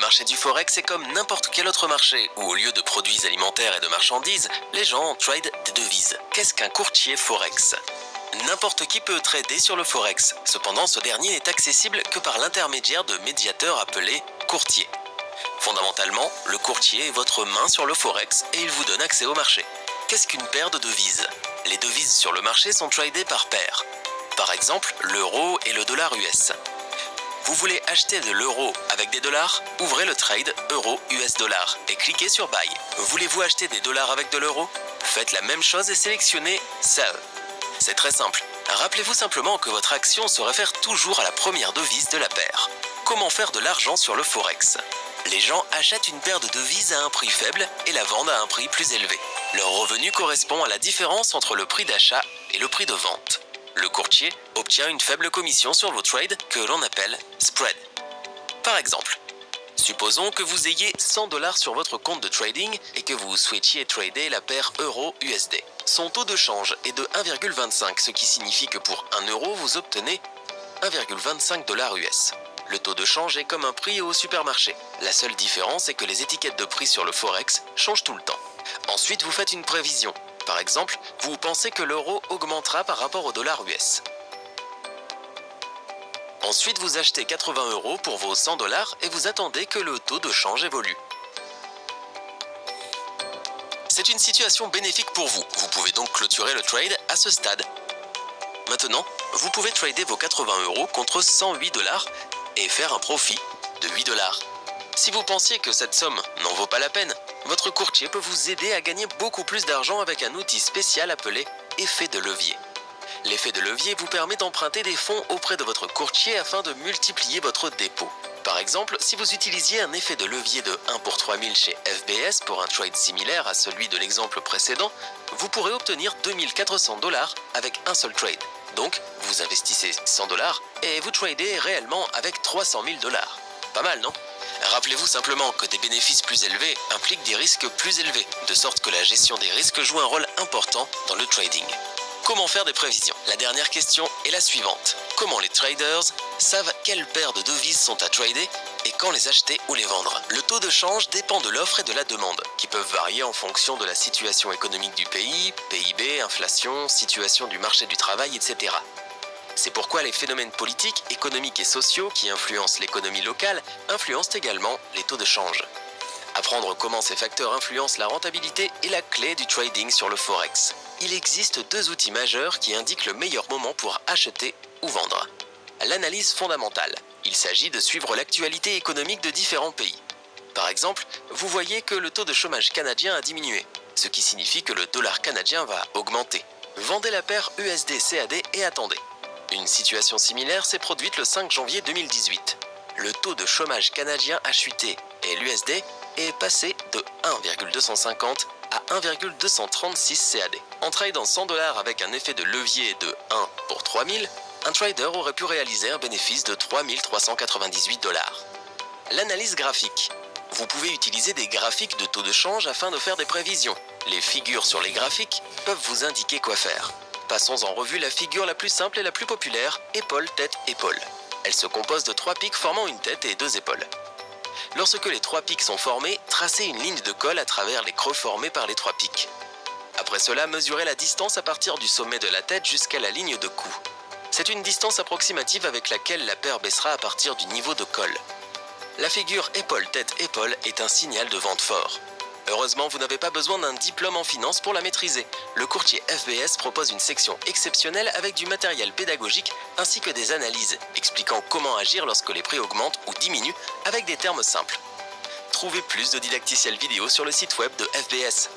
marché du Forex est comme n'importe quel autre marché, où au lieu de produits alimentaires et de marchandises, les gens tradent des devises. Qu'est-ce qu'un courtier Forex ? N'importe qui peut trader sur le Forex. Cependant, ce dernier n'est accessible que par l'intermédiaire de médiateurs appelés courtiers. Fondamentalement, le courtier est votre main sur le Forex et il vous donne accès au marché. Qu'est-ce qu'une paire de devises ? Les devises sur le marché sont tradées par paires. Par exemple, l'euro et le dollar US. Vous voulez acheter de l'euro avec des dollars ? Ouvrez le trade euro-US dollar et cliquez sur Buy. Voulez-vous acheter des dollars avec de l'euro ? Faites la même chose et sélectionnez Sell. C'est très simple. Rappelez-vous simplement que votre action se réfère toujours à la première devise de la paire. Comment faire de l'argent sur le Forex ? Les gens achètent une paire de devises à un prix faible et la vendent à un prix plus élevé. Leur revenu correspond à la différence entre le prix d'achat et le prix de vente. Le courtier obtient une faible commission sur vos trades que l'on appelle spread. Par exemple, supposons que vous ayez 100 $ sur votre compte de trading et que vous souhaitiez trader la paire euro-USD. Son taux de change est de 1,25, ce qui signifie que pour 1 euro, vous obtenez 1,25 $ US. Le taux de change est comme un prix au supermarché. La seule différence est que les étiquettes de prix sur le Forex changent tout le temps. Ensuite, vous faites une prévision. Par exemple, vous pensez que l'euro augmentera par rapport au dollar US. Ensuite, vous achetez 80 € pour vos 100 $ et vous attendez que le taux de change évolue. C'est une situation bénéfique pour vous. Vous pouvez donc clôturer le trade à ce stade. Maintenant, vous pouvez trader vos 80 € contre 108 $ et faire un profit de 8 $. Si vous pensiez que cette somme n'en vaut pas la peine, votre courtier peut vous aider à gagner beaucoup plus d'argent avec un outil spécial appelé effet de levier. L'effet de levier vous permet d'emprunter des fonds auprès de votre courtier afin de multiplier votre dépôt. Par exemple, si vous utilisiez un effet de levier de 1 pour 3000 chez FBS pour un trade similaire à celui de l'exemple précédent, vous pourrez obtenir 2400 $ avec un seul trade. Donc, vous investissez 100 $ et vous tradez réellement avec 300 000 $. Pas mal, non ? Rappelez-vous simplement que des bénéfices plus élevés impliquent des risques plus élevés, de sorte que la gestion des risques joue un rôle important dans le trading. Comment faire des prévisions ? La dernière question est la suivante. Comment les traders savent quelles paires de devises sont à trader et quand les acheter ou les vendre ? Le taux de change dépend de l'offre et de la demande, qui peuvent varier en fonction de la situation économique du pays, PIB, inflation, situation du marché du travail, etc. C'est pourquoi les phénomènes politiques, économiques et sociaux qui influencent l'économie locale influencent également les taux de change. Apprendre comment ces facteurs influencent la rentabilité est la clé du trading sur le Forex. Il existe 2 outils majeurs qui indiquent le meilleur moment pour acheter ou vendre. L'analyse fondamentale. Il s'agit de suivre l'actualité économique de différents pays. Par exemple, vous voyez que le taux de chômage canadien a diminué, ce qui signifie que le dollar canadien va augmenter. Vendez la paire USD-CAD et attendez. Une situation similaire s'est produite le 5 janvier 2018. Le taux de chômage canadien a chuté et l'USD est passé de 1,250 à 1,236 CAD. En tradant 100 $ avec un effet de levier de 1 pour 3000, un trader aurait pu réaliser un bénéfice de 3398 $. L'analyse graphique. Vous pouvez utiliser des graphiques de taux de change afin de faire des prévisions. Les figures sur les graphiques peuvent vous indiquer quoi faire. Passons en revue la figure la plus simple et la plus populaire, épaule, tête, épaule. Elle se compose de 3 pics formant une tête et 2 épaules. Lorsque les 3 pics sont formés, tracez une ligne de colle à travers les creux formés par les 3 pics. Après cela, mesurez la distance à partir du sommet de la tête jusqu'à la ligne de cou. C'est une distance approximative avec laquelle la paire baissera à partir du niveau de colle. La figure épaule-tête-épaule est un signal de vente fort. Heureusement, vous n'avez pas besoin d'un diplôme en finance pour la maîtriser. Le courtier FBS propose une section exceptionnelle avec du matériel pédagogique ainsi que des analyses expliquant comment agir lorsque les prix augmentent ou diminuent avec des termes simples. Trouvez plus de didacticiels vidéo sur le site web de FBS.